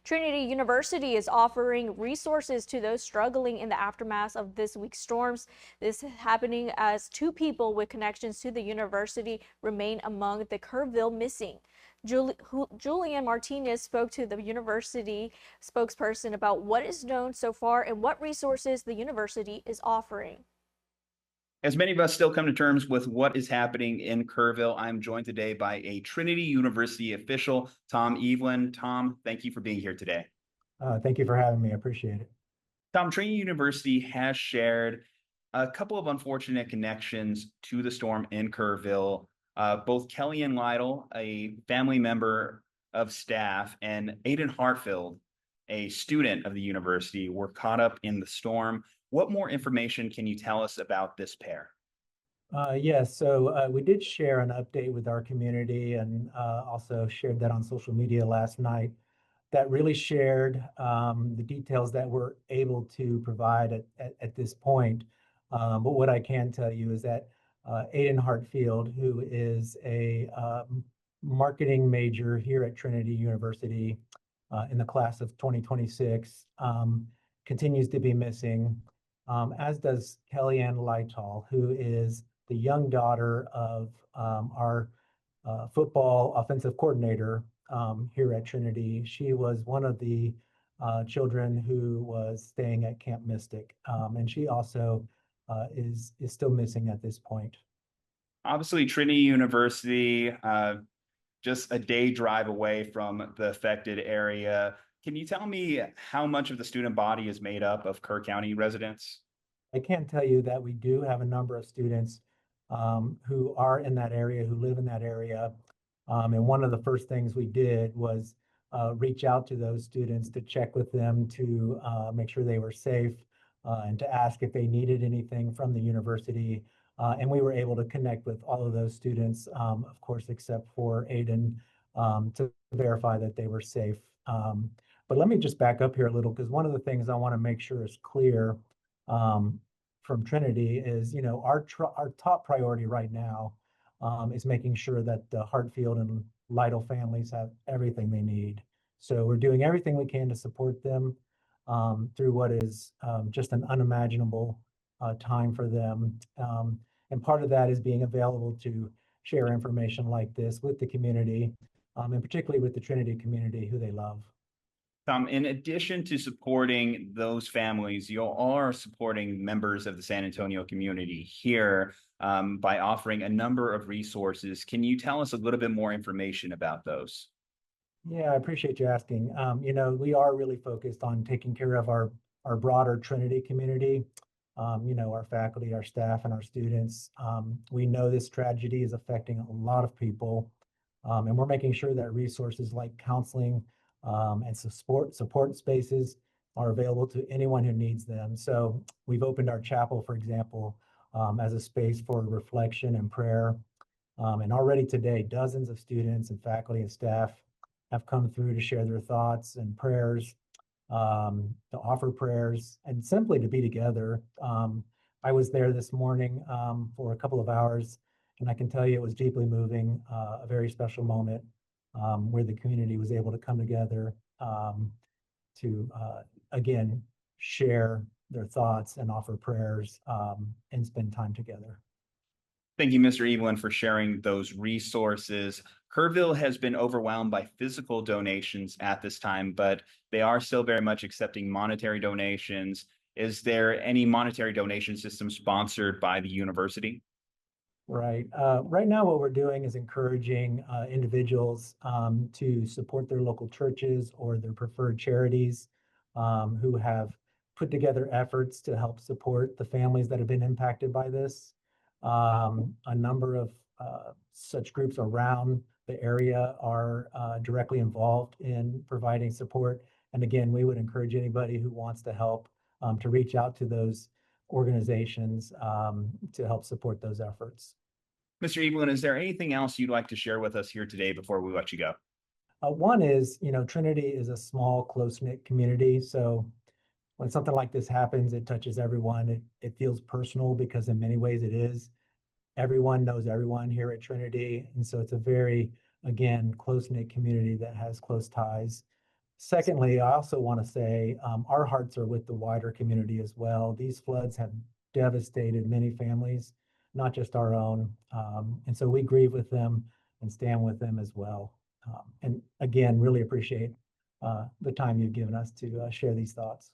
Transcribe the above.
Trinity University is offering resources to those struggling in the aftermath of this week's storms. This is happening as two people with connections to the university remain among the Kerrville missing. Julian Martinez spoke to the university spokesperson about what is known so far and what resources the university is offering. As many of us still come to terms with what is happening in Kerrville, I'm joined today by a Trinity University official, Tom Evelyn. Tom, thank you for being here today. Thank you for having me. I appreciate it. Tom, Trinity University has shared a couple of unfortunate connections to the storm in Kerrville. Both Kellyanne Lytle, a family member of staff, and Aiden Hartfield, a student of the university, were caught up in the storm. What more information can you tell us about this pair? Yes, so we did share an update with our community and also shared that on social media last night. That really shared the details that we're able to provide at this point. But what I can tell you is that Aiden Hartfield, who is a marketing major here at Trinity University in the class of 2026, continues to be missing. As does Kellyanne Lytle, who is the young daughter of our football offensive coordinator here at Trinity. She was one of the children who was staying at Camp Mystic, and she also is still missing at this point. Obviously, Trinity University, just a day drive away from the affected area. Can you tell me how much of the student body is made up of Kerr County residents? I can tell you that we do have a number of students who are in that area, who live in that area. And one of the first things we did was reach out to those students to check with them to make sure they were safe and to ask if they needed anything from the university. And we were able to connect with all of those students, of course, except for Aiden, to verify that they were safe. But let me just back up here a little, because one of the things I want to make sure is clear from Trinity is, our top priority right now is making sure that the Hartfield and Lytle families have everything they need. So we're doing everything we can to support them through what is just an unimaginable time for them. And part of that is being available to share information like this with the community, and particularly with the Trinity community who they love. In addition to supporting those families, you are supporting members of the San Antonio community here by offering a number of resources. Can you tell us a little bit more information about those? Yeah, I appreciate you asking. We are really focused on taking care of our broader Trinity community, our faculty, our staff, and our students. We know this tragedy is affecting a lot of people, and we're making sure that resources like counseling and support spaces are available to anyone who needs them. So we've opened our chapel, for example, as a space for reflection and prayer. And already today, dozens of students and faculty and staff have come through to share their thoughts and prayers, to offer prayers, and simply to be together. I was there this morning for a couple of hours, and I can tell you it was deeply moving, a very special moment where the community was able to come together to, again, share their thoughts and offer prayers and spend time together. Thank you, Mr. Evelyn, for sharing those resources. Kerrville has been overwhelmed by physical donations at this time, but they are still very much accepting monetary donations. Is there any monetary donation system sponsored by the university? Right. Right now, what we're doing is encouraging individuals to support their local churches or their preferred charities who have put together efforts to help support the families that have been impacted by this. A number of such groups around the area are directly involved in providing support. And again, we would encourage anybody who wants to help to reach out to those organizations to help support those efforts. Mr. Evelyn, is there anything else you'd like to share with us here today before we let you go? One is, Trinity is a small, close-knit community. So when something like this happens, it touches everyone. It feels personal because in many ways it is. Everyone knows everyone here at Trinity. And so it's a very, again, close-knit community that has close ties. Secondly, I also want to say our hearts are with the wider community as well. These floods have devastated many families, not just our own. And so we grieve with them and stand with them as well. And again, really appreciate the time you've given us to share these thoughts.